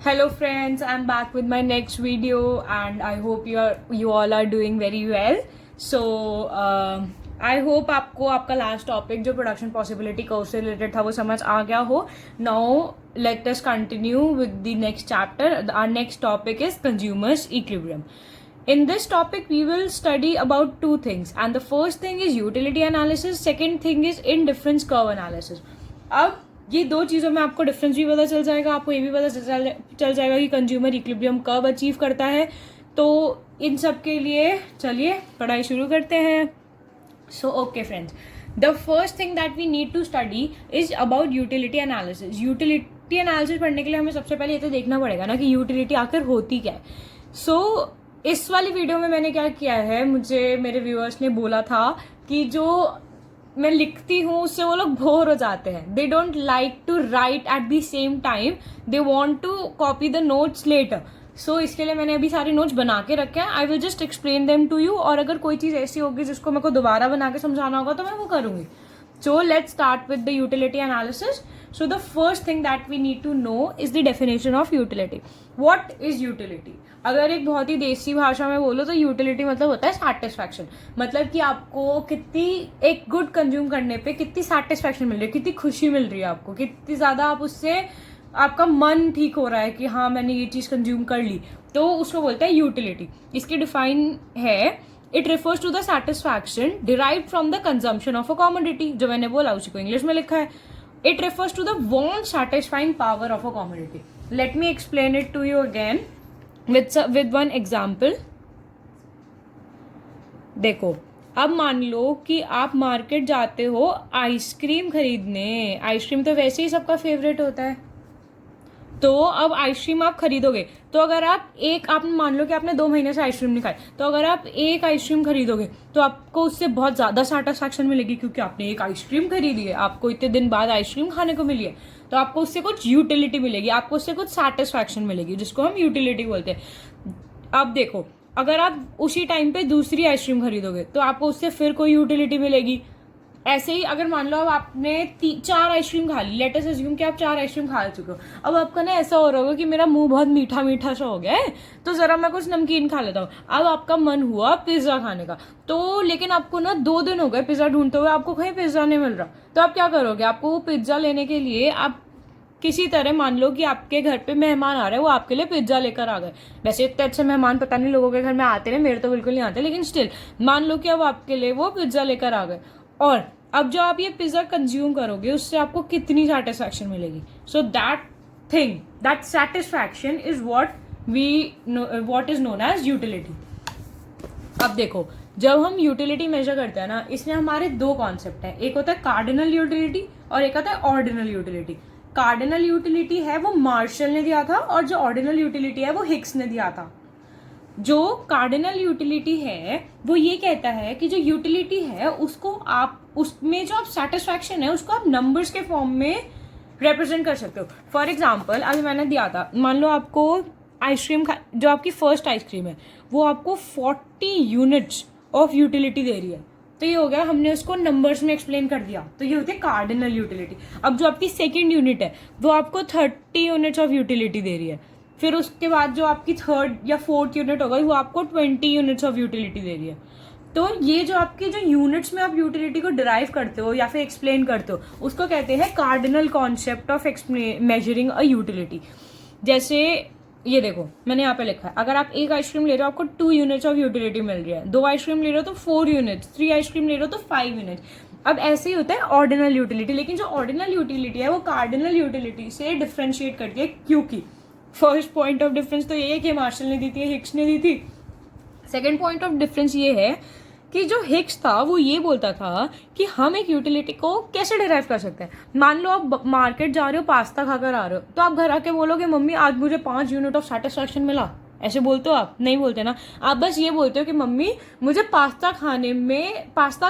Hello friends, I'm back with my next video and I hope you all are doing very well. So I hope आपको आपका last topic जो production possibility curve से related था वो समझ आ गया हो. Now let us continue with the next chapter. Our next topic is consumers equilibrium. In this topic we will study about two things, and the first thing is utility analysis, second thing is indifference curve analysis. अब ये दो चीज़ों में आपको difference भी पता चल जाएगा, आपको ये भी पता चल जाएगा कि कंज्यूमर इक्विलिब्रियम कब अचीव करता है. तो इन सब के लिए चलिए पढ़ाई शुरू करते हैं. So okay friends, the first thing that we need to study is about utility analysis. Utility analysis पढ़ने के लिए हमें सबसे पहले ये तो देखना पड़ेगा ना कि यूटिलिटी आखिर होती क्या है. सो इस वाली वीडियो में मैंने क्या किया है, मुझे मेरे व्यूअर्स ने बोला था कि जो मैं लिखती हूँ उससे वो लोग बोर हो जाते हैं. They don't like to write at the same time, they want to copy the notes later. So इसके लिए मैंने अभी सारे नोट्स बना के रखे हैं. I will just explain them to you, और अगर कोई चीज़ ऐसी होगी जिसको मेरे को दोबारा बना के समझाना होगा तो मैं वो करूँगी. So let's start with the utility analysis. So the first thing that we need to know is the definition of utility. What is utility? अगर एक बहुत ही देसी भाषा में बोलो तो यूटिलिटी मतलब होता है सेटिस्फैक्शन. मतलब कि आपको कितनी एक गुड कंज्यूम करने पे कितनी सेटिस्फैक्शन मिल रही है, कितनी खुशी मिल रही है आपको, कितनी ज़्यादा आप उससे आपका मन ठीक हो रहा है कि हाँ मैंने ये चीज़ कंज्यूम कर ली, तो उसको बोलते हैं यूटिलिटी. इसकी डिफाइन है, it refers to the satisfaction derived from the consumption of a commodity. जो मैंने बोला उसी को इंग्लिश में लिखा है. It refers to the want satisfying power of a commodity. Let me explain it to you again with one example. देखो, अब मान लो कि आप मार्केट जाते हो आइसक्रीम खरीदने. आइसक्रीम तो वैसे ही सबका फेवरेट होता है. तो अब आइसक्रीम आप खरीदोगे, तो अगर आप मान लो कि आपने 2 महीने से आइसक्रीम नहीं खाई, तो अगर आप एक आइसक्रीम खरीदोगे तो आपको उससे बहुत ज़्यादा सेटिस्फैक्शन मिलेगी, क्योंकि आपने एक आइसक्रीम खरीदी है, आपको इतने दिन बाद आइसक्रीम खाने को मिली है, तो आपको उससे कुछ यूटिलिटी मिलेगी, आपको उससे कुछ सेटिस्फैक्शन मिलेगी, जिसको हम यूटिलिटी बोलते हैं. अब देखो, अगर आप उसी टाइम पे दूसरी आइसक्रीम खरीदोगे तो आपको उससे फिर कोई यूटिलिटी मिलेगी. ऐसे ही अगर मान लो अब आपने 4 आइसक्रीम खा ली, लेट अस अज्यूम कि आप 4 आइसक्रीम खा चुके हो. अब आपका ना ऐसा हो रहा होगा कि मेरा मुंह बहुत मीठा मीठा सा हो गया है, तो जरा मैं कुछ नमकीन खा लेता हूँ. अब आपका मन हुआ पिज्जा खाने का, तो लेकिन आपको ना 2 दिन हो गए पिज्जा ढूंढते हुए, आपको कहीं पिज्जा नहीं मिल रहा. तो आप क्या करोगे, आपको वो पिज्जा लेने के लिए आप किसी तरह, मान लो कि आपके घर पे मेहमान आ रहे हैं, वो आपके लिए पिज्जा लेकर आ गए. वैसे इतने अच्छे मेहमान पता नहीं लोगों के घर में आते हैं, मेरे तो बिल्कुल नहीं आते, लेकिन स्टिल मान लो कि अब आपके लिए वो पिज्जा लेकर आ गए. और अब जो आप ये पिज्जा कंज्यूम करोगे उससे आपको कितनी सेटिस्फैक्शन मिलेगी. So that satisfaction is what is known as utility. अब देखो, जब हम यूटिलिटी मेजर करते हैं ना, इसमें हमारे 2 कॉन्सेप्ट हैं. एक होता है कार्डिनल यूटिलिटी और एक होता है ऑर्डिनल यूटिलिटी. कार्डिनल यूटिलिटी है वो मार्शल ने दिया था, और जो ऑर्डिनल यूटिलिटी है वो हिग्स ने दिया था. जो कार्डिनल यूटिलिटी है वो ये कहता है कि जो यूटिलिटी है उसको आप उसमें जो आप सेटिस्फैक्शन है उसको आप नंबर्स के फॉर्म में रिप्रेजेंट कर सकते हो. फॉर एग्जांपल, अभी मैंने दिया था, मान लो आपको आइसक्रीम जो आपकी फर्स्ट आइसक्रीम है वो आपको 40 यूनिट्स ऑफ यूटिलिटी दे रही है. तो ये हो गया, हमने उसको नंबर्स में एक्सप्लेन कर दिया, तो ये होती है कार्डिनल यूटिलिटी. अब जो आपकी सेकेंड यूनिट है वो आपको 30 यूनिट्स ऑफ यूटिलिटी दे रही है. फिर उसके बाद जो आपकी 3rd या 4th यूनिट होगा वो आपको 20 यूनिट्स ऑफ यूटिलिटी दे रही है. तो ये जो आपकी जो यूनिट्स में आप यूटिलिटी को डिराइव करते हो या फिर एक्सप्लेन करते हो उसको कहते हैं cardinal concept of measuring a utility. जैसे ये देखो, मैंने यहाँ पे लिखा है, अगर आप एक आइसक्रीम ले रहे हो आपको 2 यूनिट्स ऑफ यूटिलिटी मिल रही है, 2 आइसक्रीम ले रहे हो तो 4 यूनिट्स, 3 आइसक्रीम ले रहे हो तो 5 यूनिट्स. अब ऐसे ही होता है ऑर्डिनल यूटिलिटी. लेकिन जो ऑर्डिनल यूटिलिटी है वो कार्डिनल यूटिलिटी से डिफ्रेंशिएट करती है, क्योंकि फर्स्ट पॉइंट ऑफ डिफरेंस तो ये है कि मार्शल ने दी थी, हिग्स ने दी थी. सेकेंड पॉइंट ऑफ डिफरेंस ये है कि जो हिग्स था वो ये बोलता था कि हम एक यूटिलिटी को कैसे डिराइव कर सकते हैं. मान लो आप मार्केट जा रहे हो, पास्ता खाकर आ रहे हो, तो आप घर आके बोलोगे मम्मी आज मुझे 5 यूनिट ऑफ सेटिस्फैक्शन मिला. ऐसे बोलते हो आप? नहीं बोलते ना. आप बस ये बोलते हो कि मम्मी मुझे पास्ता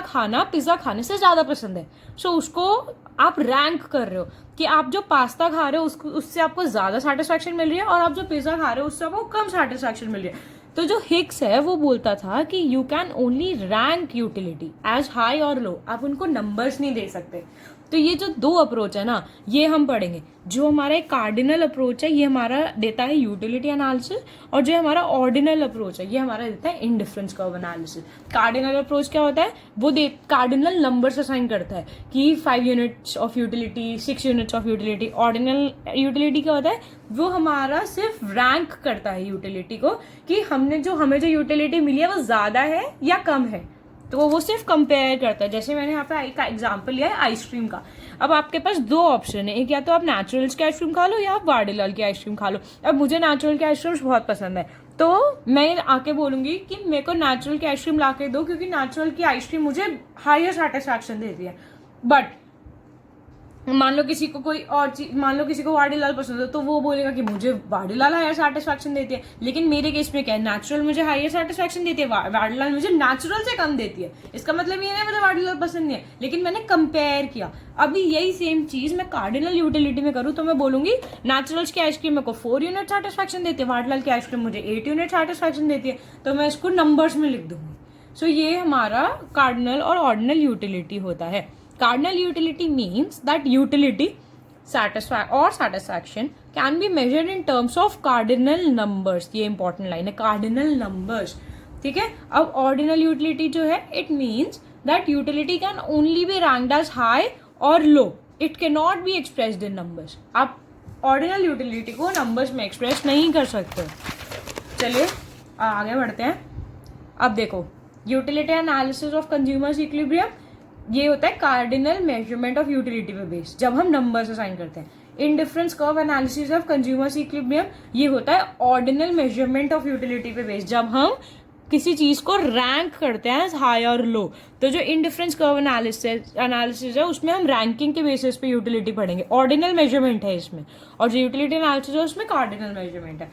खाना पिज्जा खाने से ज्यादा पसंद है. सो उसको आप रैंक कर रहे हो कि आप जो पास्ता खा रहे हो उससे आपको ज्यादा सेटिस्फैक्शन मिल रही है, और आप जो पिज्जा खा रहे हो उससे आपको कम सेटिस्फैक्शन मिल रही है. तो जो हिग्स है वो बोलता था कि you can only rank utility as high और लो, आप उनको नंबर्स नहीं दे सकते. तो ये जो दो अप्रोच है ना, ये हम पढ़ेंगे। जो हमारा एक कार्डिनल अप्रोच है ये हमारा देता है यूटिलिटी एनालिसिस, और जो हमारा ऑर्डिनल अप्रोच है ये हमारा देता है indifference curve analysis. Cardinal approach क्या होता है, वो कार्डिनल नंबर्स असाइन करता है कि 5 units of utility, 6 units of utility. Ordinal utility क्या होता है, वो हमारा सिर्फ रैंक करता है यूटिलिटी को कि हमें जो यूटिलिटी मिली है वो ज्यादा है या कम है, तो वो सिर्फ कंपेयर करता है। जैसे मैंने यहाँ पे एक एग्जांपल लिया है आइसक्रीम का। अब आपके पास दो ऑप्शन है, एक या तो आप नेचुरल्स की आइसक्रीम खा लो या आप वाडीलाल की आइसक्रीम खा लो। अब मुझे नेचुरल की आइसक्रीम बहुत पसंद है, तो मैं आके बोलूंगी कि मेरे को नेचुरल की आइसक्रीम ला के दो, क्योंकि नेचुरल की आइसक्रीम मुझे हायर सेटिस्फैक्शन देती है। बट मान लो किसी को कोई और चीज, मान लो किसी को वाडीलाल पसंद है, तो वो बोलेगा कि मुझे वाडीलाल हायर सेटिस्फैक्शन देती है। लेकिन मेरे केस में क्या है, नेचुरल मुझे हायर सेटिस्फैक्शन देती है, वाडीलाल मुझे नेचुरल से कम देती है। इसका मतलब ये नहीं मुझे वाडीलाल पसंद नहीं है, लेकिन मैंने कंपेयर किया। अभी यही सेम चीज मैं कार्डिनल यूटिलिटी में करूँ तो मैं बोलूंगी नेचुरल्स की आइसक्रीम मेरे को 4 यूनिट सेटिस्फैक्शन देती है, वाडीलाल की आइसक्रीम मुझे 8 यूनिट सेटिस्फैक्शन देती है, तो मैं इसको नंबर्स में लिख दूंगी। सो ये हमारा कार्डिनल और ऑर्डिनल यूटिलिटी होता है। Cardinal utility means that utility satisfaction can be measured in terms of cardinal numbers। ये इंपॉर्टेंट लाइन है, कार्डिनल नंबर्स, ठीक है। अब ऑर्डिनल यूटिलिटी जो है, it means that utility can only be ranked as high और low, it can not be expressed in numbers. आप ordinal utility को नंबर्स में एक्सप्रेस नहीं कर सकते। चलिए आगे बढ़ते हैं। अब देखो, utility analysis of consumers equilibrium, ये होता है कार्डिनल मेजरमेंट ऑफ यूटिलिटी पे बेस्ड, जब हम नंबर्स असाइन करते हैं। Indifference curve analysis of consumers equilibrium, ये होता है ऑर्डिनल मेजरमेंट ऑफ यूटिलिटी पे बेस्ड, जब हम किसी चीज को रैंक करते हैं हाई और लो। तो जो इंडिफरेंस कर्व एनालिसिस है उसमें हम रैंकिंग के बेसिस पे यूटिलिटी पढ़ेंगे, ऑर्डिनल मेजरमेंट है इसमें, और जो यूटिलिटी एनालिसिस है उसमें कार्डिनल मेजरमेंट है।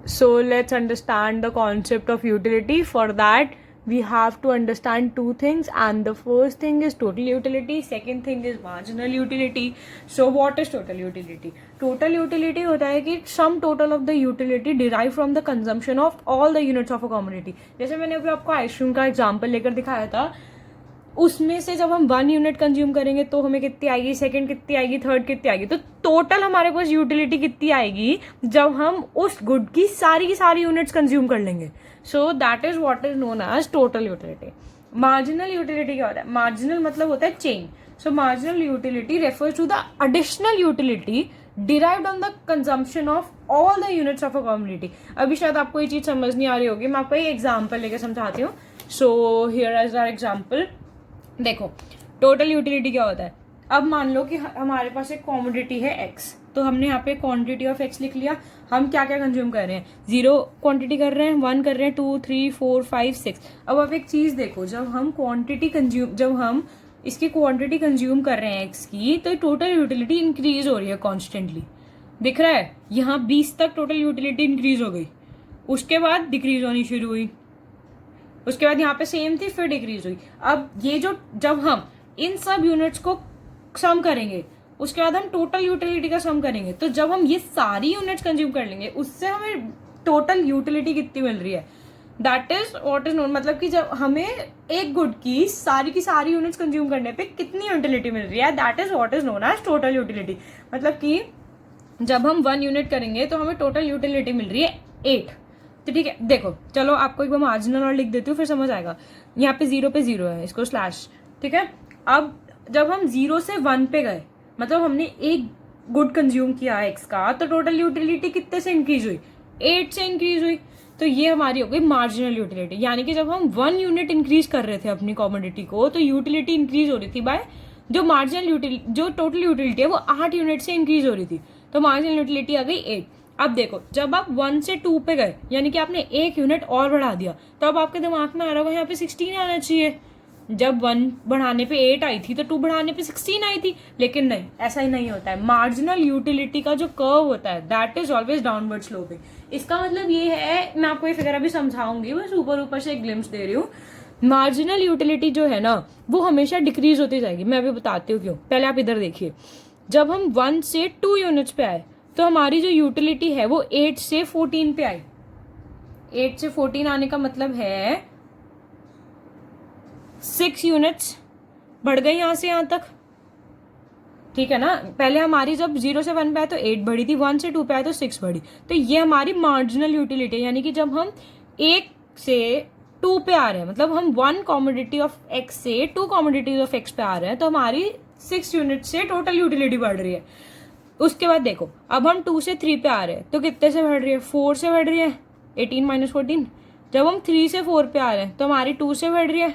So let's understand the concept of utility. For that we have to understand two things, and the first thing is total utility, second thing is marginal utility. So what is total utility? Total utility होता है कि sum total of the utility derived from the consumption of all the units of a commodity। जैसे मैंने अभी आपको ice cream का example लेकर दिखाया था, उसमें से जब हम 1 यूनिट कंज्यूम करेंगे तो हमें कितनी आएगी, सेकंड कितनी आएगी, थर्ड कितनी आएगी, तो टोटल हमारे पास यूटिलिटी कितनी आएगी जब हम उस गुड की सारी यूनिट्स कंज्यूम कर लेंगे। So that is what is known as total utility. Marginal utility क्या होता है, मार्जिनल मतलब होता है change. So marginal utility refers to the additional utility derived on the consumption of all the units of a commodity। अभी शायद आपको ये चीज समझ नहीं आ रही होगी, मैं आपको एक एग्जांपल लेकर समझाती हूँ। So here is our example. देखो टोटल यूटिलिटी क्या होता है। अब मान लो कि हमारे पास एक कॉमोडिटी है एक्स, तो हमने यहाँ पे क्वांटिटी ऑफ एक्स लिख लिया। हम क्या क्या कंज्यूम कर रहे हैं, 0 क्वांटिटी कर रहे हैं, 1 कर रहे हैं, 2 3 4 5 6। अब आप एक चीज देखो, जब हम इसकी क्वांटिटी कंज्यूम कर रहे हैं एक्स की, तो टोटल यूटिलिटी इंक्रीज हो रही है कॉन्स्टेंटली। दिख रहा है यहाँ 20 तक टोटल यूटिलिटी इंक्रीज हो गई, उसके बाद डिक्रीज होनी शुरू हुई, उसके बाद यहाँ पे सेम थी, फिर डिक्रीज हुई। अब ये जब हम इन सब यूनिट्स को सम करेंगे, उसके बाद हम टोटल यूटिलिटी का सम करेंगे, तो जब हम ये सारी यूनिट्स कंज्यूम कर लेंगे, उससे हमें टोटल यूटिलिटी कितनी मिल रही है, that is what is known. मतलब कि जब हमें एक गुड की सारी यूनिट्स कंज्यूम करने पे कितनी यूटिलिटी मिल रही है, that is what is known as total utility. मतलब कि जब हम 1 यूनिट करेंगे तो हमें टोटल यूटिलिटी मिल रही है 8। तो ठीक है, देखो चलो आपको एक बार मार्जिनल और लिख देती हूँ, फिर समझ आएगा। यहाँ पे 0 पे 0 है, इसको स्लैश, ठीक है। अब जब हम 0 से 1 पे गए, मतलब हमने एक गुड कंज्यूम किया एक्स का, तो टोटल यूटिलिटी कितने से इंक्रीज हुई, 8 से इंक्रीज हुई। तो ये हमारी हो गई मार्जिनल यूटिलिटी। यानी कि जब हम 1 यूनिट इंक्रीज कर रहे थे अपनी कॉमोडिटी को, तो यूटिलिटी इंक्रीज हो रही थी बाय जो मार्जिनल यूटिलिटी, जो टोटल यूटिलिटी है वो 8 यूनिट से इंक्रीज हो रही थी, तो मार्जिनल यूटिलिटी आ गई 8। अब देखो जब आप 1 से 2 पे गए, यानी कि आपने 1 यूनिट और बढ़ा दिया, तो अब आपके दिमाग में आ रहा होगा यहाँ पे 16 आना चाहिए। जब 1 बढ़ाने पे 8 आई थी तो 2 बढ़ाने पे 16 आई थी, लेकिन नहीं, ऐसा ही नहीं होता है। मार्जिनल यूटिलिटी का जो कर्व होता है that is always downward sloping. इसका मतलब ये है, मैं आपको ये फिगर अभी समझाऊंगी, बस ऊपर से एक ग्लिम्स दे रही हूँ। मार्जिनल यूटिलिटी जो है ना, वो हमेशा डिक्रीज होती जाएगी। मैं अभी बताती हूँ क्यों। पहले आप इधर देखिए, जब हम 1 से 2 यूनिट्स पे आए, तो हमारी जो यूटिलिटी है वो 8 से 14 पे आई। 8 से 14 आने का मतलब है 6 यूनिट्स बढ़ गई यहां से यहां तक, ठीक है ना। पहले हमारी जब 0 से 1 पे आए तो 8 बढ़ी थी, 1 से 2 पे आए तो 6 बढ़ी। तो ये हमारी मार्जिनल यूटिलिटी है, यानी कि जब हम 1 से 2 पे आ रहे हैं, मतलब हम 1 कॉमोडिटी ऑफ एक्स से 2 कॉमोडिटीज ऑफ एक्स पे आ रहे हैं, तो हमारी 6 यूनिट से टोटल यूटिलिटी बढ़ रही है। उसके बाद देखो, अब हम 2 से 3 पे आ रहे हैं तो कितने से बढ़ रही है, 4 से बढ़ रही है, 18 माइनस 14। जब हम 3 से 4 पे आ रहे हैं तो हमारी 2 से बढ़ रही है।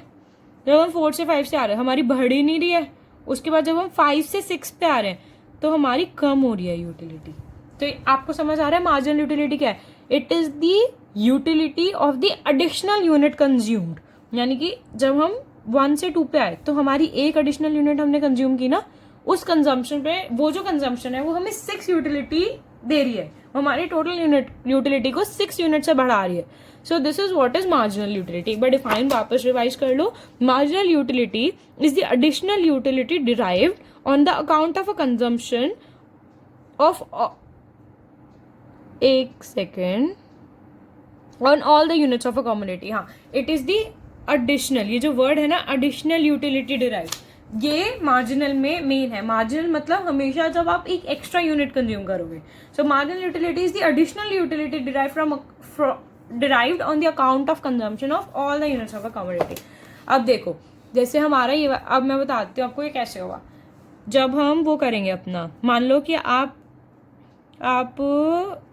जब हम 4 से 5 से आ रहे हैं हमारी बढ़ ही नहीं रही है। उसके बाद जब हम 5 से 6 पे आ रहे हैं तो हमारी कम हो रही है यूटिलिटी। तो आपको समझ आ रहा है मार्जिनल यूटिलिटी क्या है? It is the utility of the additional unit consumed, यानी कि जब हम 1 से 2 पे आए तो हमारी एक एडिशनल यूनिट हमने कंज्यूम की ना, उस कंजम्पशन पे वो जो कंजम्पशन है वो हमें 6 यूटिलिटी दे रही है, हमारी टोटल यूटिलिटी को 6 यूनिट से बढ़ा रही है। So this is what is marginal utility. एक बार डिफाइन वापस रिवाइज कर लो। Marginal utility is the additional utility derived on the account of a consumption of, एक second, on all the units of a community. हाँ, it is the additional, ये जो word है ना एडिशनल यूटिलिटी डिराइव, ये marginal में main है। Marginal मतलब हमेशा जब आप एक एक्स्ट्रा यूनिट कंज्यूम करोगे। सो marginal utility is the additional utility derive from derived on the account of consumption of all the units of a commodity। अब देखो, जैसे हमारा ये, अब मैं बताती हूँ आपको ये कैसे होगा। जब हम वो करेंगे अपना, मान लो कि आप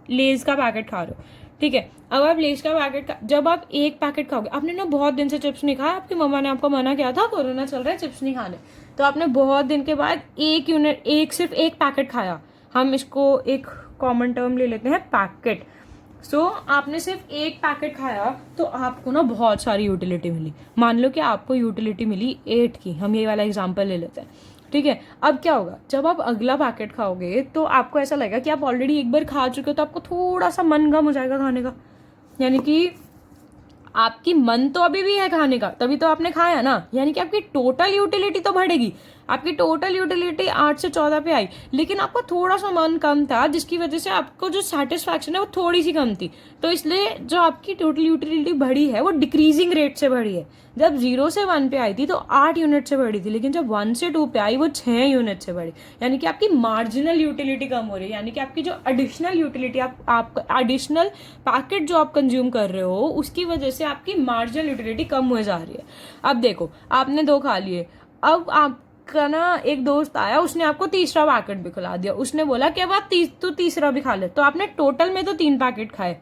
लेज का पैकेट खा रहे हो, ठीक है। अब आप लेज का पैकेट जब आप एक पैकेट खाओगे, आपने ना बहुत दिन से चिप्स नहीं खाया, आपकी मम्मा ने आपको मना किया था कोरोना चल रहा है चिप्स नहीं खाने, तो आपने बहुत दिन के बाद सिर्फ एक पैकेट खाया। हम इसको एक कॉमन टर्म ले लेते हैं, पैकेट। सो आपने सिर्फ एक पैकेट खाया तो आपको ना बहुत सारी यूटिलिटी मिली। मान लो कि आपको यूटिलिटी मिली 8 की, हम ये वाला एग्जांपल ले लेते हैं, ठीक है। अब क्या होगा, जब आप अगला पैकेट खाओगे तो आपको ऐसा लगेगा कि आप ऑलरेडी एक बार खा चुके हो, तो आपको थोड़ा सा मन कम हो जाएगा खाने का, यानी कि आपकी मन तो अभी भी है खाने का, तभी तो आपने खाया ना, यानी कि आपकी टोटल यूटिलिटी तो बढ़ेगी। आपकी टोटल यूटिलिटी 8 से 14 पे आई, लेकिन आपका थोड़ा सा मन कम था, जिसकी वजह से आपको जो सेटिस्फैक्शन है वो थोड़ी सी कम थी। तो इसलिए जो आपकी टोटल यूटिलिटी बढ़ी है वो डिक्रीजिंग रेट से बढ़ी है। जब 0 से 1 पे आई थी तो 8 यूनिट से बढ़ी थी, लेकिन जब 1 से 2 पे आई वो 6 यूनिट से बढ़ी, यानी कि आपकी मार्जिनल यूटिलिटी कम हो रही है। यानी कि आपकी जो एडिशनल यूटिलिटी, आप एडिशनल पैकेट जो आप कंज्यूम कर रहे हो, उसकी वजह से आपकी मार्जिनल यूटिलिटी कम हो जा रही है। अब देखो, आपने 2 खा लिए, अब आपका ना एक दोस्त आया, उसने आपको तीसरा पैकेट भी खिला दिया, उसने बोला कि अब आप तीसरा भी खा ले, तो आपने टोटल में तो 3 पैकेट खाए,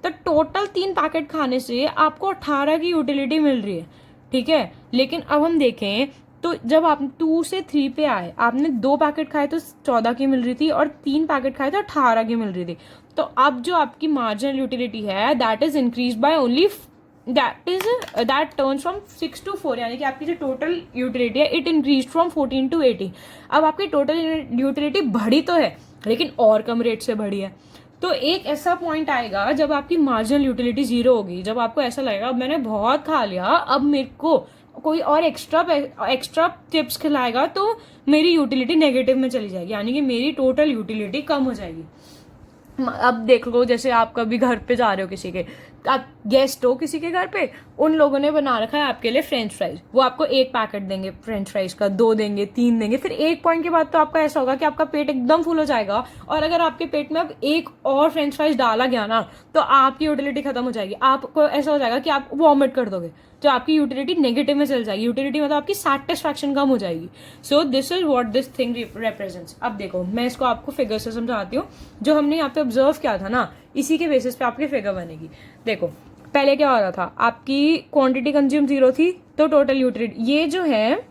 तो टोटल 3 पैकेट खाने से आपको 18 की यूटिलिटी मिल रही है, ठीक है। लेकिन अब हम देखें तो जब आप 2 से 3 पे आए, आपने 2 पैकेट खाए तो 14 की मिल रही थी, और 3 पैकेट खाए तो 18 की मिल रही थी। तो अब जो आपकी मार्जिनल यूटिलिटी है that is increase by only, that turns from 6 to 4, यानी कि आपकी जो टोटल यूटिलिटी है इट इंक्रीज फ्रॉम 14 to 18। अब आपकी टोटल यूटिलिटी बढ़ी तो है, लेकिन और कम रेट से बढ़ी है। तो एक ऐसा पॉइंट आएगा जब आपकी मार्जिनल यूटिलिटी 0 होगी, जब आपको ऐसा लगेगा अब मैंने बहुत खा लिया, अब मेरे को कोई और एक्स्ट्रा चिप्स खिलाएगा तो मेरी यूटिलिटी नेगेटिव में चली जाएगी, यानी कि मेरी टोटल यूटिलिटी कम हो जाएगी। अब देख लो, जैसे आप कभी घर पे जा रहे हो किसी के, आप गेस्ट हो किसी के घर पे, उन लोगों ने बना रखा है आपके लिए फ्रेंच फ्राइज, वो आपको एक पैकेट देंगे फ्रेंच फ्राइज का, 2 देंगे, 3 देंगे, फिर एक पॉइंट के बाद तो आपका ऐसा होगा कि आपका पेट एकदम फुल हो जाएगा, और अगर आपके पेट में अब एक और फ्रेंच फ्राइज डाला गया ना तो आपकी यूटिलिटी खत्म हो जाएगी। आपको ऐसा हो जाएगा कि आप वॉमिट कर दोगे, तो आपकी यूटिलिटी नेगेटिव में चल जाएगी। यूटिलिटी मतलब आपकी सेटिस्फैक्शन कम हो जाएगी। सो this is what this thing represents. अब देखो, मैं इसको आपको फिगर से समझाती हूँ, जो हमने यहाँ पे ऑब्जर्व किया था ना, इसी के बेसिस पे आपकी फिगर बनेगी। देखो, पहले क्या हो रहा था, आपकी क्वांटिटी कंज्यूम 0 थी, तो टोटल यूटिलिटी, ये जो है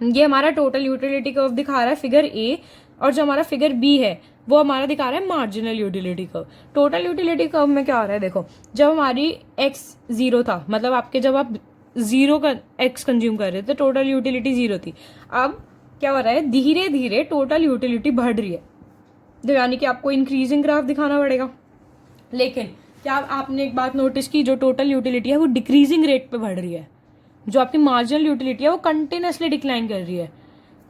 ये हमारा टोटल यूटिलिटी कर्व दिखा रहा है फिगर ए, और जो हमारा फिगर बी है वो हमारा दिखा रहा है marginal utility curve. Total utility curve में क्या हो रहा है, देखो, जब हमारी एक्स 0 था, मतलब आपके जब आप 0 का एक्स कंज्यूम कर रहे थे, टोटल यूटिलिटी 0 थी। अब क्या हो रहा है, धीरे धीरे टोटल यूटिलिटी बढ़ रही है, तो यानी कि आपको इंक्रीजिंग ग्राफ दिखाना पड़ेगा। लेकिन क्या आपने एक बात नोटिस की, जो टोटल यूटिलिटी है वो डिक्रीजिंग रेट पे बढ़ रही है, जो आपकी मार्जिनल यूटिलिटी है वो कंटिन्यूसली डिक्लाइन कर रही है।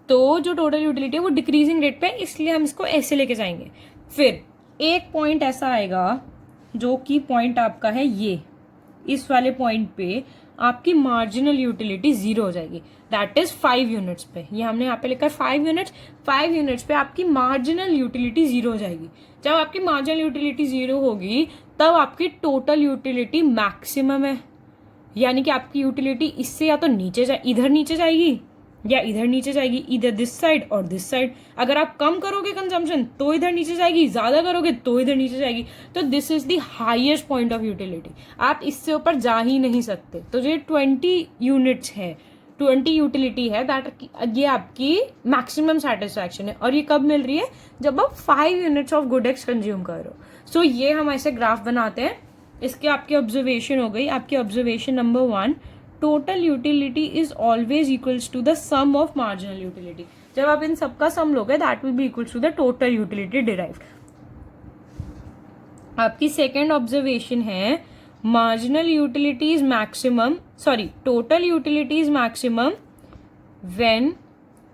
तो जो टोटल यूटिलिटी है वो डिक्रीजिंग रेट पे, इसलिए हम इसको ऐसे लेके जाएंगे। फिर एक पॉइंट ऐसा आएगा जो कि पॉइंट आपका है ये, इस वाले पॉइंट पे आपकी मार्जिनल यूटिलिटी 0 हो जाएगी, दैट इज 5 यूनिट्स पे। ये हमने यहाँ पे लिखा 5 यूनिट्स पे आपकी मार्जिनल यूटिलिटी 0 हो जाएगी। जब आपकी मार्जिनल यूटिलिटी 0 होगी तब आपकी टोटल यूटिलिटी मैक्सिमम है, यानी कि आपकी यूटिलिटी इससे या तो इधर नीचे जाएगी या इधर नीचे जाएगी, इधर दिस साइड और दिस साइड। अगर आप कम करोगे कंजम्पशन तो इधर नीचे जाएगी, ज्यादा करोगे तो इधर नीचे जाएगी। तो this is the highest point of utility, आप इससे ऊपर जा ही नहीं सकते। तो ये 20 यूनिट्स है, 20 यूटिलिटी है, दैट ये आपकी मैक्सिमम सेटिस्फैक्शन है। और ये कब मिल रही है? जब आप 5 units of good x consume करो। सो ये हम ऐसे ग्राफ बनाते हैं। इसके आपकी ऑब्जर्वेशन हो गई। आपकी observation number 1, total utility is always equals to the sum of marginal utility. जब आप इन सबका सम लोगे that will be equals to the total utility derived. आपकी सेकेंड ऑब्जर्वेशन है marginal utility is maximum, sorry total utility is maximum when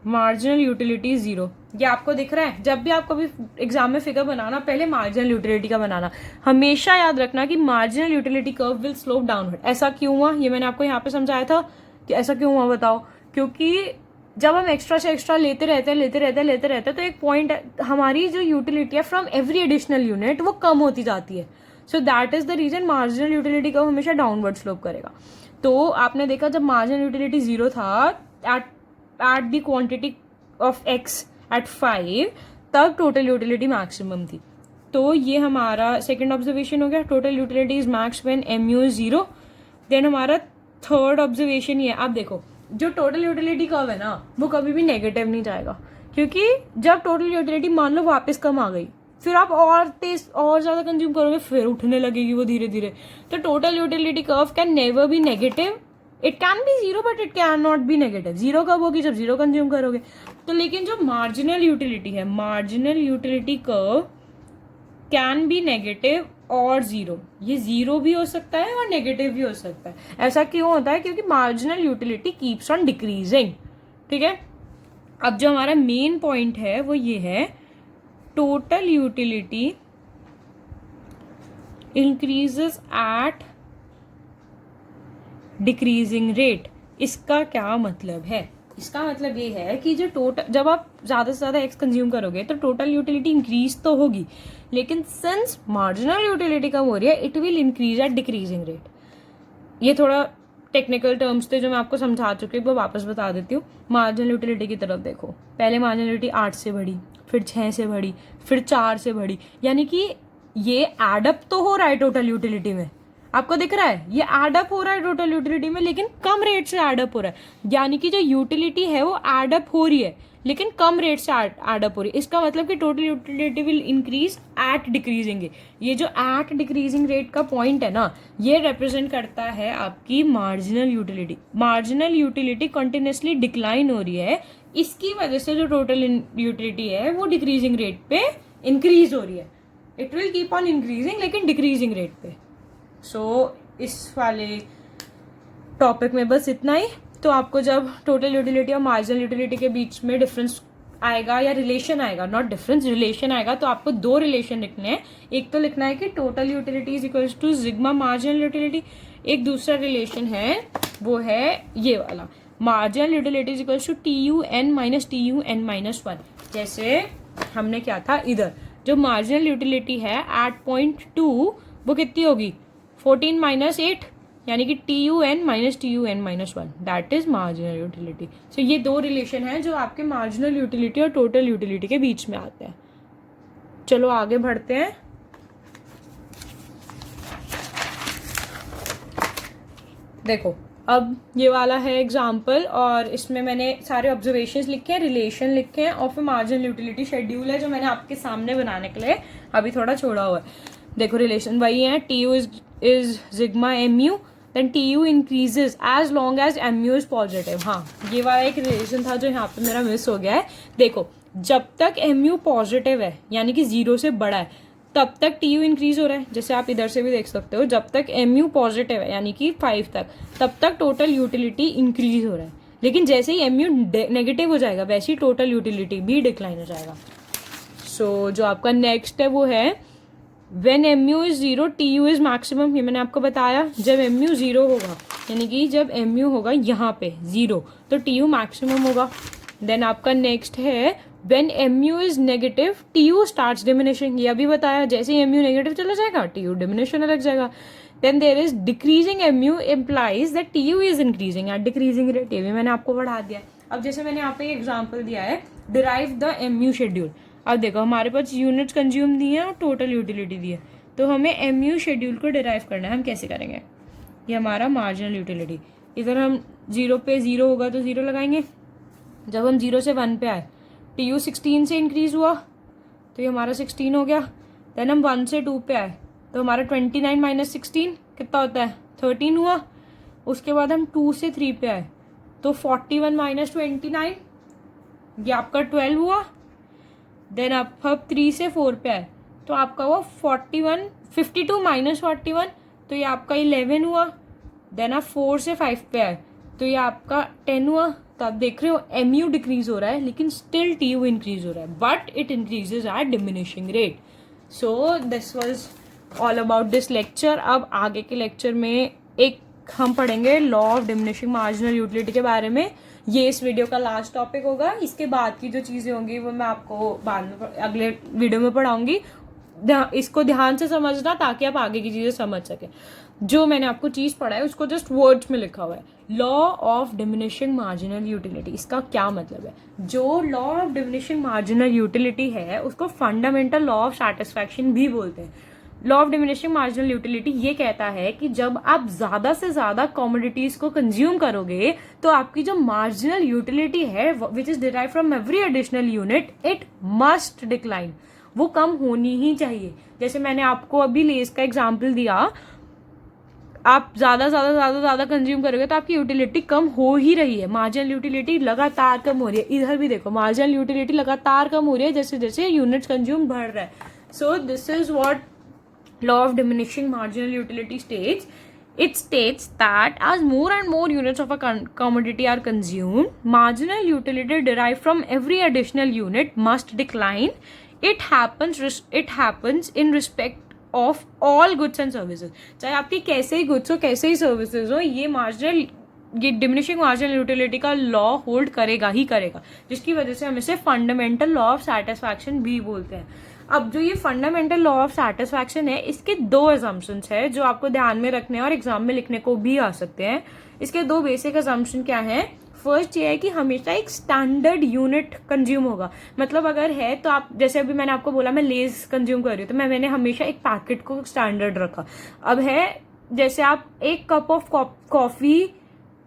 marginal utility is 0। ये आपको दिख रहा है? जब भी आपको भी एग्जाम में फिगर बनाना, पहले मार्जिनल यूटिलिटी का बनाना। हमेशा याद रखना कि marginal utility curve will slope downward. ऐसा क्यों हुआ ये मैंने आपको यहाँ पे समझाया था कि ऐसा क्यों हुआ बताओ। क्योंकि जब हम एक्स्ट्रा से एक्स्ट्रा लेते रहते तो एक पॉइंट हमारी जो यूटिलिटी है फ्रॉम एवरी एडिशनल यूनिट वो कम होती जाती है। So that is the reason marginal utility curve हमेशा डाउनवर्ड स्लोप करेगा। तो आपने देखा जब मार्जिनल यूटिलिटी 0 था at the quantity of X at 5, तब टोटल यूटिलिटी मैक्सिमम थी। तो ये हमारा सेकेंड ऑब्जर्वेशन हो गया, total utility is max when MU is 0। Then हमारा थर्ड ऑब्जर्वेशन ये, आप देखो जो टोटल यूटिलिटी कर्व है ना वो कभी भी नेगेटिव नहीं जाएगा, क्योंकि जब टोटल यूटिलिटी मान लो वापस कम आ गई, फिर आप और तेज और ज्यादा कंज्यूम करोगे, फिर उठने लगेगी वो धीरे धीरे। तो total utility curve can never be negative, it can be 0 but it can not B negative. 0 कब होगी? जब 0 कंज्यूम करोगे। तो लेकिन जो मार्जिनल यूटिलिटी है, marginal utility curve can be negative और 0, ये 0 भी हो सकता है और नेगेटिव भी हो सकता है। ऐसा क्यों होता है? क्योंकि marginal utility keeps on decreasing. ठीक है, अब जो हमारा मेन पॉइंट है वो ये है, total utility increases eight decreasing rate. इसका क्या मतलब है? इसका मतलब ये है कि जो टोटल, जब आप ज्यादा से ज्यादा एक्स कंज्यूम करोगे तो टोटल यूटिलिटी इंक्रीज तो होगी, लेकिन सिंस मार्जिनल यूटिलिटी कम हो रही है it will increase at decreasing rate. ये थोड़ा टेक्निकल टर्म्स थे जो मैं आपको समझा चुकी हूँ, वो वापस बता देती हूँ। मार्जिनल यूटिलिटी की तरफ देखो, पहले मार्जिनल यूटिलिटी 8 से बढ़ी, फिर 6 से बढ़ी, फिर 4 से बढ़ी, यानी कि ये एडअप तो हो रहा है टोटल यूटिलिटी में। आपको दिख रहा है ये एडअप हो रहा है टोटल यूटिलिटी में, लेकिन कम रेट से एडअप हो रहा है। यानी कि जो यूटिलिटी है वो एडअप हो रही है लेकिन कम रेट से एडअप हो रही है। इसका मतलब कि total utility will increase at decreasing. ये जो एट डिक्रीजिंग रेट का पॉइंट है ना, ये रिप्रेजेंट करता है आपकी marginal utility. Marginal utility continuously decline हो रही है, इसकी वजह से जो टोटल यूटिलिटी है वो डिक्रीजिंग रेट पे इंक्रीज हो रही है। It will keep on increasing लेकिन डिक्रीजिंग रेट पे। सो इस वाले टॉपिक में बस इतना ही। तो आपको जब टोटल यूटिलिटी और मार्जिनल यूटिलिटी के बीच में डिफरेंस आएगा या रिलेशन आएगा, नॉट डिफरेंस, रिलेशन आएगा, तो आपको 2 रिलेशन लिखने हैं। एक तो लिखना है कि total utility is equals to sigma marginal utility. एक दूसरा रिलेशन है वो है ये वाला, marginal utility is equals to TUN minus TUN minus 1। जैसे हमने क्या था, इधर जो मार्जिनल यूटिलिटी है एट पॉइंट 2 वो कितनी होगी? 14 माइनस 8, यानी कि TUN minus TUN minus 1, that is marginal utility. So ये 2 रिलेशन है जो आपके मार्जिनल यूटिलिटी और टोटल यूटिलिटी के बीच में आते हैं। चलो आगे बढ़ते हैं। देखो अब ये वाला है एग्जाम्पल, और इसमें मैंने सारे ऑब्जर्वेशंस लिखे हैं, रिलेशन लिखे हैं, और फिर मार्जिनल यूटिलिटी शेड्यूल है जो मैंने आपके सामने बनाने के लिए अभी थोड़ा छोड़ा हुआ है। देखो रिलेशन वही है, TU is sigma MU, then TU increases as long as MU is positive. हाँ, ये वाला एक रिलेशन था जो यहाँ पे मेरा मिस हो गया है। देखो जब तक MU पॉजिटिव है यानी कि 0 से बड़ा है तब तक TU इंक्रीज हो रहा है, जैसे आप इधर से भी देख सकते हो। जब तक MU पॉजिटिव है यानी कि 5 तक, तब तक टोटल यूटिलिटी इंक्रीज हो रहा है। लेकिन जैसे ही MU नेगेटिव हो जाएगा वैसे ही टोटल यूटिलिटी भी डिक्लाइन हो जाएगा। सो जो आपका नेक्स्ट है वो है when mu is 0 tu is maximum, ये मैंने आपको बताया। जब mu 0 होगा, यानी कि जब mu होगा यहाँ पे 0, तो tu मैक्सिमम होगा। देन आपका नेक्स्ट है when mu is negative tu starts diminishing, ये अभी बताया। जैसे ही mu नेगेटिव चला जाएगा tu डिमिनिशन लग जाएगा। Then there is decreasing mu implies that tu is increasing at decreasing rate, ये भी मैंने आपको बढ़ा दिया। अब जैसे मैंने यहाँ पे एग्जाम्पल दिया है, डिराइव द mu शेड्यूल। अब देखो हमारे पास यूनिट्स कंज्यूम दी है और टोटल यूटिलिटी दी है, तो हमें mu शेड्यूल को डिराइव करना है। हम कैसे करेंगे? ये हमारा मार्जिनल यूटिलिटी, इधर हम 0 पे 0 होगा तो 0 लगाएंगे। जब हम 0 से 1 पे आए, tu 16 से इंक्रीज हुआ तो ये हमारा 16 हो गया। देन हम 1 से 2 पे आए तो हमारा 29 माइनस 16 कितना होता है? 13 हुआ। उसके बाद हम 2 से 3 पे आए तो 41 माइनस 29, ये आपका 12 हुआ। देन आप 3 से 4 पे आए तो आपका हुआ 52 माइनस 41, तो ये आपका 11 हुआ। देन आप 4 से 5 पे आए तो ये आपका 10 हुआ। तो आप देख रहे हो mu डिक्रीज हो रहा है लेकिन स्टिल tu इंक्रीज हो रहा है, but it increases at diminishing rate. So this was all about this lecture. अब आगे के लेक्चर में एक हम पढ़ेंगे law of diminishing marginal utility के बारे में। ये इस वीडियो का लास्ट टॉपिक होगा। इसके बाद की जो चीजें होंगी वो मैं आपको बाद में अगले वीडियो में पढ़ाऊंगी। इसको ध्यान से समझना ताकि आप आगे की चीजें समझ सके। जो मैंने आपको चीज पढ़ा है उसको जस्ट वर्ड्स में लिखा हुआ है, law of diminishing marginal utility. इसका क्या मतलब है? जो law of diminishing marginal utility है उसको फंडामेंटल लॉ ऑफ सैटिस्फैक्शन भी बोलते हैं। Law of diminishing marginal utility ये कहता है कि जब आप ज्यादा से ज्यादा कमोडिटीज को कंज्यूम करोगे तो आपकी जो मार्जिनल यूटिलिटी है which is derive from every additional unit, it must decline, वो कम होनी ही चाहिए। जैसे मैंने आपको अभी लेस का एग्जाम्पल दिया, आप ज्यादा कंज्यूम करोगे तो आपकी यूटिलिटी कम हो ही रही है। मार्जिनल यूटिलिटी लगातार कम हो रही है। इधर भी देखो मार्जिनल यूटिलिटी लगातार कम हो रही है जैसे जैसे यूनिट्स कंज्यूम बढ़ रहा है। So this is what law of diminishing marginal utility states. It states that as more and more units of a commodity are consumed, marginal utility derived from every additional unit must decline. It happens in respect of all goods and services. चाहे आपकी कैसे ही goods हो कैसे ही services हो, ये diminishing marginal utility का law hold करेगा ही करेगा, जिसकी वजह से हम इसे फंडामेंटल लॉ ऑफ सैटिस्फैक्शन भी बोलते हैं। अब जो ये फंडामेंटल लॉ ऑफ सैटिस्फैक्शन है, इसके 2 अजम्पशंस है जो आपको ध्यान में रखने हैं और एग्जाम में लिखने को भी आ सकते हैं। इसके 2 बेसिक अजम्पशन क्या है? फर्स्ट ये है कि हमेशा एक स्टैंडर्ड यूनिट कंज्यूम होगा। मतलब अगर है तो आप, जैसे अभी मैंने आपको बोला मैं लेज कंज्यूम कर रही हूँ तो मैंने हमेशा एक पैकेट को स्टैंडर्ड रखा। अब है जैसे आप एक कप ऑफ कॉफी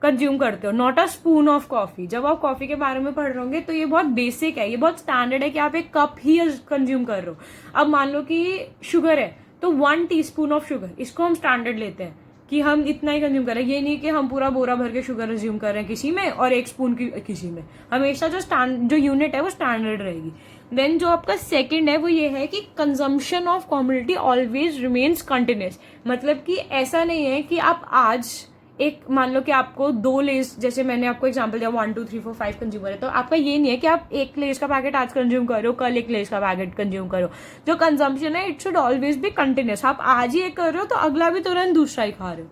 कंज्यूम करते हो, not a spoon of coffee. जब आप कॉफी के बारे में पढ़ रहे होंगे तो ये बहुत बेसिक है, ये बहुत स्टैंडर्ड है कि आप एक कप ही कंज्यूम कर रहे हो। अब मान लो कि शुगर है तो 1 टीस्पून ऑफ शुगर, इसको हम स्टैंडर्ड लेते हैं कि हम इतना ही कंज्यूम कर रहे हैं। ये नहीं कि हम पूरा बोरा भर के शुगर कंज्यूम कर रहे हैं किसी में और 1 स्पून की किसी में। हमेशा जो यूनिट है वो स्टैंडर्ड रहेगी। देन जो आपका सेकंड है वो ये है कि consumption of commodity always remains continuous. मतलब कि ऐसा नहीं है कि आप आज एक, मान लो कि आपको 2 लेस, जैसे मैंने आपको एग्जांपल दिया 1 2 3 4 5 कंज्यूमर है, तो आपका ये नहीं है कि आप एक लेस का पैकेट आज कंज्यूम करो, कल एक लेस का पैकेट कंज्यूम करो। जो कंजम्पशन है it should always be continuous. आप आज ही एक कर रहे हो तो अगला भी तुरंत दूसरा ही खा रहे हो।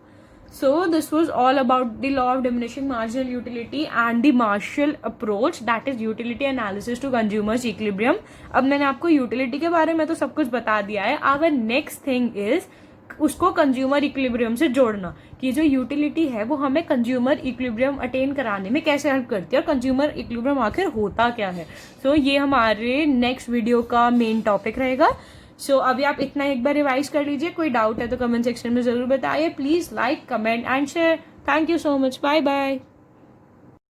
So this was all about the law of diminishing marginal utility and the Marshall approach, that is utility analysis to consumers equilibrium. अब मैंने आपको यूटिलिटी के बारे में तो सब कुछ बता दिया है। आवर नेक्स्ट थिंग इज उसको कंज्यूमर इक्विलिब्रियम से जोड़ना, कि जो यूटिलिटी है वो हमें कंज्यूमर इक्विलिब्रियम अटेन कराने में कैसे हेल्प करती है और कंज्यूमर इक्विलिब्रियम आखिर होता क्या है। सो ये हमारे नेक्स्ट वीडियो का मेन टॉपिक रहेगा। सो अभी आप इतना एक बार रिवाइज कर लीजिए। कोई डाउट है तो कमेंट सेक्शन में जरूर बताइए। Please like, comment and share. Thank you so much. Bye bye.